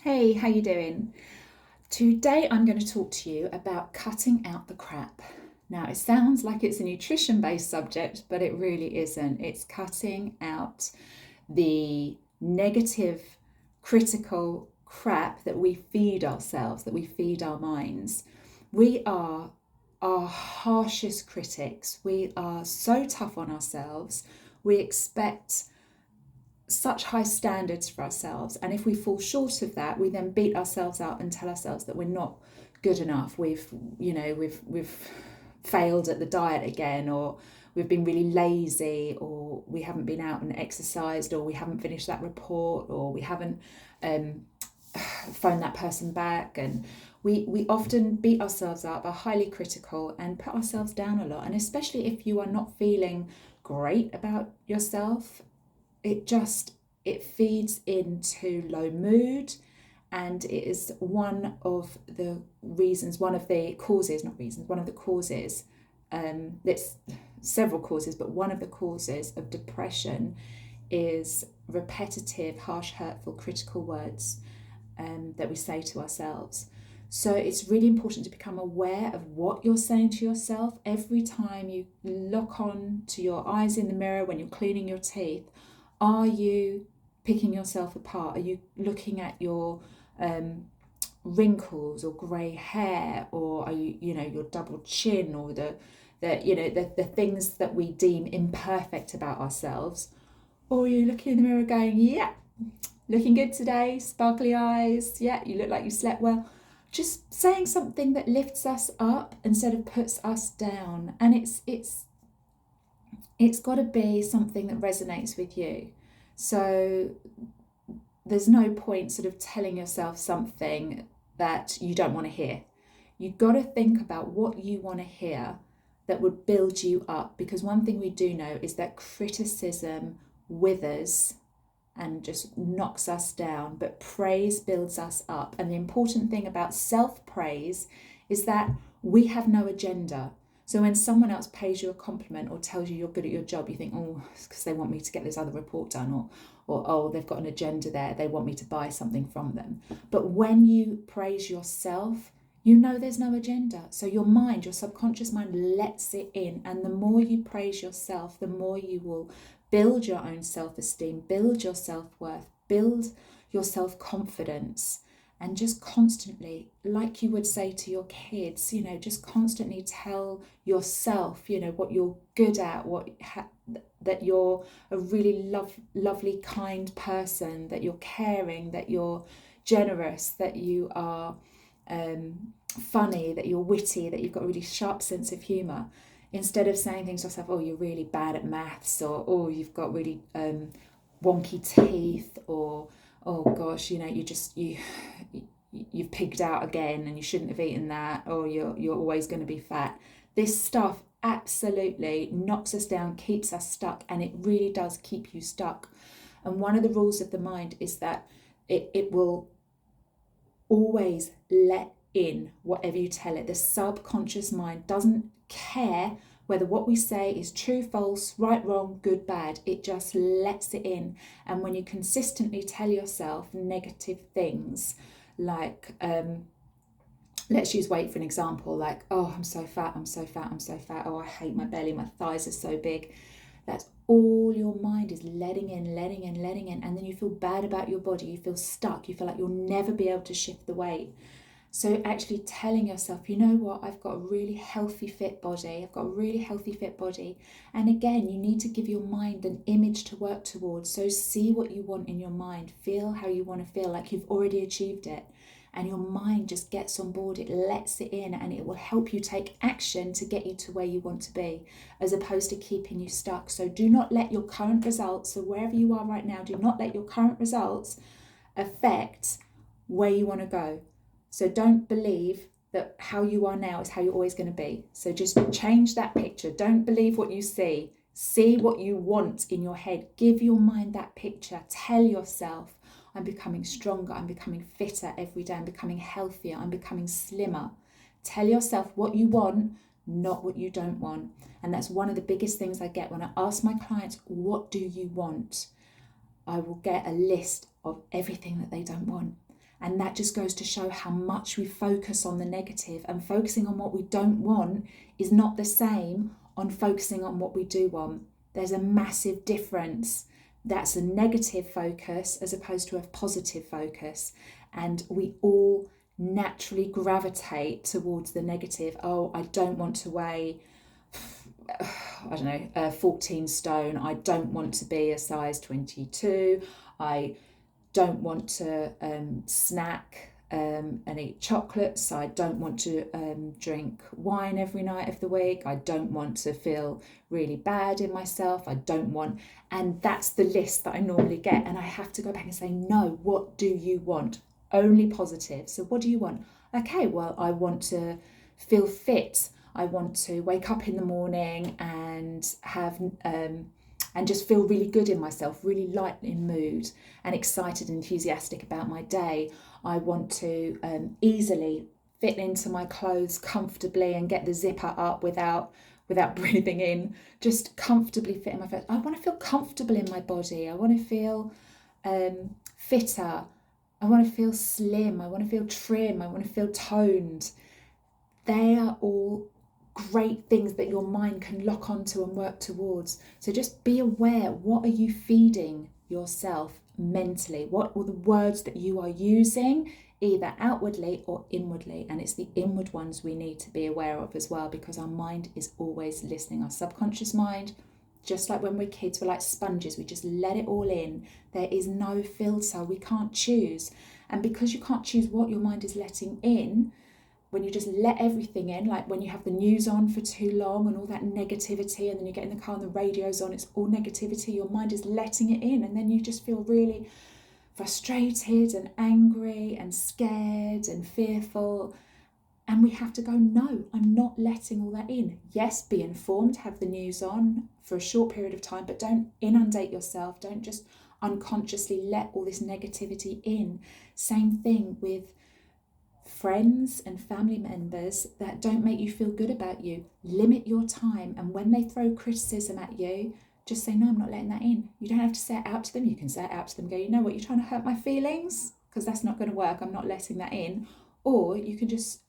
Hey, how you doing? Today I'm going to talk to you about cutting out the crap. Now, it sounds like it's a nutrition-based subject, but it really isn't. It's cutting out the negative, critical crap that we feed ourselves, that we feed our minds. We are our harshest critics. We are so tough on ourselves. We expect such high standards for ourselves, and if we fall short of that, we then beat ourselves up and tell ourselves that we're not good enough. We've failed at the diet again, or we've been really lazy, or we haven't been out and exercised, or we haven't finished that report, or we haven't um, phoned that person back. And we often beat ourselves up, are highly critical, and put ourselves down a lot. And especially if you are not feeling great about yourself, it feeds into low mood, and it is one of the reasons, one of the causes, not reasons, one of the causes, it's several causes, but one of the causes of depression is repetitive, harsh, hurtful, critical words that we say to ourselves. So it's really important to become aware of what you're saying to yourself every time you look on to your eyes in the mirror when you're cleaning your teeth. Are you picking yourself apart? Are you looking at your wrinkles or grey hair, or are you your double chin, or the things that we deem imperfect about ourselves? Or are you looking in the mirror going, yeah, looking good today, sparkly eyes, yeah, you look like you slept well. Just saying something that lifts us up instead of puts us down. And it's got to be something that resonates with you. So there's no point sort of telling yourself something that you don't want to hear. You've got to think about what you want to hear that would build you up, because one thing we do know is that criticism withers and just knocks us down, but praise builds us up. And the important thing about self-praise is that we have no agenda. So when someone else pays you a compliment or tells you you're good at your job, you think, oh, it's because they want me to get this other report done, or oh, they've got an agenda there, they want me to buy something from them. But when you praise yourself, you know there's no agenda. So your mind, your subconscious mind, lets it in. And the more you praise yourself, the more you will build your own self-esteem, build your self-worth, build your self-confidence. And just constantly, like you would say to your kids, just constantly tell yourself, what you're good at, that you're a really lovely, kind person, that you're caring, that you're generous, that you are funny, that you're witty, that you've got a really sharp sense of humour. Instead of saying things to yourself, oh, you're really bad at maths, or oh, you've got really wonky teeth, or oh gosh, you've pigged out again and you shouldn't have eaten that, or you're always going to be fat. This stuff absolutely knocks us down, keeps us stuck, and it really does keep you stuck. And one of the rules of the mind is that it will always let in whatever you tell it. The subconscious mind doesn't care whether what we say is true, false, right, wrong, good, bad. It just lets it in. And when you consistently tell yourself negative things, like let's use weight for an example, like, oh, I'm so fat, I'm so fat, I'm so fat, oh, I hate my belly, my thighs are so big. That's all your mind is letting in, letting in, letting in. And then you feel bad about your body, you feel stuck, you feel like you'll never be able to shift the weight. So actually telling yourself, you know what, I've got a really healthy, fit body. I've got a really healthy, fit body. And again, you need to give your mind an image to work towards. So see what you want in your mind. Feel how you want to feel, like you've already achieved it. And your mind just gets on board, it lets it in, and it will help you take action to get you to where you want to be, as opposed to keeping you stuck. So do not let your current results, so wherever you are right now, do not let your current results affect where you want to go. So don't believe that how you are now is how you're always going to be. So just change that picture. Don't believe what you see. See what you want in your head. Give your mind that picture. Tell yourself, I'm becoming stronger, I'm becoming fitter every day, I'm becoming healthier, I'm becoming slimmer. Tell yourself what you want, not what you don't want. And that's one of the biggest things I get when I ask my clients, what do you want? I will get a list of everything that they don't want. And that just goes to show how much we focus on the negative, and focusing on what we don't want is not the same on focusing on what we do want. There's a massive difference. That's a negative focus as opposed to a positive focus. And we all naturally gravitate towards the negative. Oh, I don't want to weigh, 14 stone. I don't want to be a size 22. I don't want to snack and eat chocolates. I don't want to drink wine every night of the week. I don't want to feel really bad in myself. I don't want, and that's the list that I normally get. And I have to go back and say, no, what do you want? Only positive. So what do you want? Okay, well, I want to feel fit. I want to wake up in the morning and have and just feel really good in myself, really light in mood and excited and enthusiastic about my day. I want to easily fit into my clothes comfortably and get the zipper up without breathing in, just comfortably fit in my face. I want to feel comfortable in my body. I want to feel fitter. I want to feel slim. I want to feel trim. I want to feel toned. They are all great things that your mind can lock onto and work towards. So just be aware, what are you feeding yourself mentally? What are the words that you are using, either outwardly or inwardly? And it's the inward ones we need to be aware of as well, because our mind is always listening. Our subconscious mind, just like when we're kids, we're like sponges. We just let it all in. There is no filter. We can't choose. And because you can't choose what your mind is letting in, when you just let everything in, like when you have the news on for too long and all that negativity, and then you get in the car and the radio's on, it's all negativity, your mind is letting it in, and then you just feel really frustrated and angry and scared and fearful. And we have to go, no, I'm not letting all that in. Yes, be informed, have the news on for a short period of time, but don't inundate yourself. Don't just unconsciously let all this negativity in. Same thing with friends and family members that don't make you feel good about you. Limit your time, and when they throw criticism at you, just say, no, I'm not letting that in. You don't have to say it out to them. You can say it out to them, go, you know what, you're trying to hurt my feelings, because that's not going to work. I'm not letting that in. Or you can just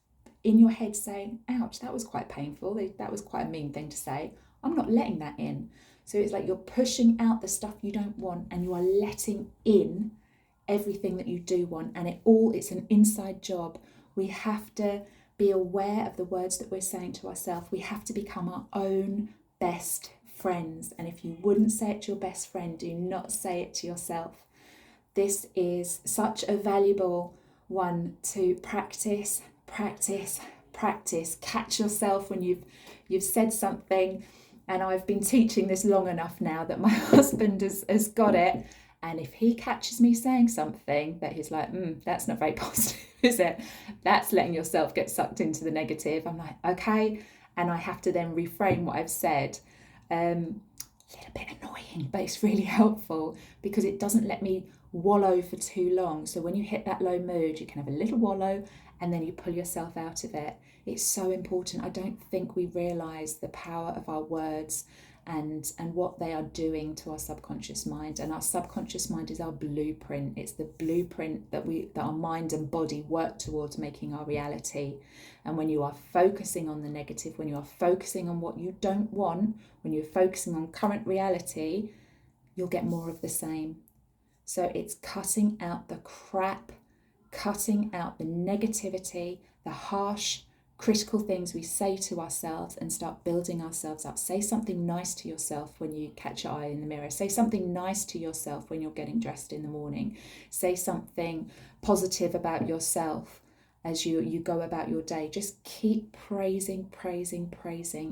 in your head say, ouch, that was quite painful. That was quite a mean thing to say. I'm not letting that in. So it's like you're pushing out the stuff you don't want, and you are letting in everything that you do want. And it's an inside job. We have to be aware of the words that we're saying to ourselves. We have to become our own best friends. And if you wouldn't say it to your best friend, do not say it to yourself. This is such a valuable one to practice. Catch yourself when you've said something. And I've been teaching this long enough now that my husband has got it. And if he catches me saying something that he's like, that's not very positive, is it? That's letting yourself get sucked into the negative. I'm like, okay. And I have to then reframe what I've said. A little bit annoying, but it's really helpful because it doesn't let me wallow for too long. So when you hit that low mood, you can have a little wallow and then you pull yourself out of it. It's so important. I don't think we realise the power of our words and what they are doing to our subconscious mind. And our subconscious mind is our blueprint. It's the blueprint that our mind and body work towards making our reality. And when you are focusing on the negative, when you are focusing on what you don't want, when you're focusing on current reality, you'll get more of the same. So it's cutting out the crap, cutting out the negativity, the harsh, critical things we say to ourselves, and start building ourselves up. Say something nice to yourself when you catch your eye in the mirror. Say something nice to yourself when you're getting dressed in the morning. Say something positive about yourself as you go about your day. Just keep praising,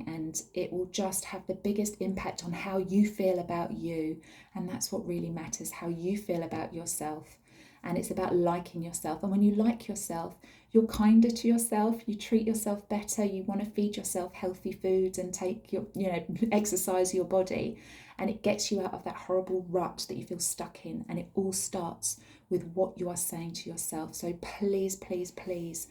and it will just have the biggest impact on how you feel about you. And that's what really matters, how you feel about yourself. And it's about liking yourself. And when you like yourself, you're kinder to yourself, you treat yourself better, you want to feed yourself healthy foods and exercise your body. And it gets you out of that horrible rut that you feel stuck in. And it all starts with what you are saying to yourself. So please,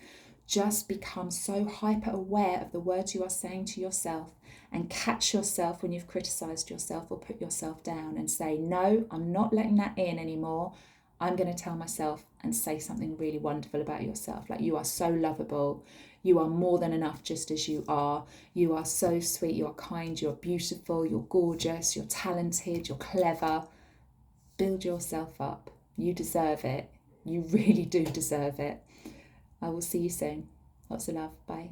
just become so hyper aware of the words you are saying to yourself, and catch yourself when you've criticised yourself or put yourself down and say, no, I'm not letting that in anymore. I'm going to tell myself and say something really wonderful about yourself. Like, you are so lovable. You are more than enough just as you are. You are so sweet. You're kind. You're beautiful. You're gorgeous. You're talented. You're clever. Build yourself up. You deserve it. You really do deserve it. I will see you soon. Lots of love. Bye.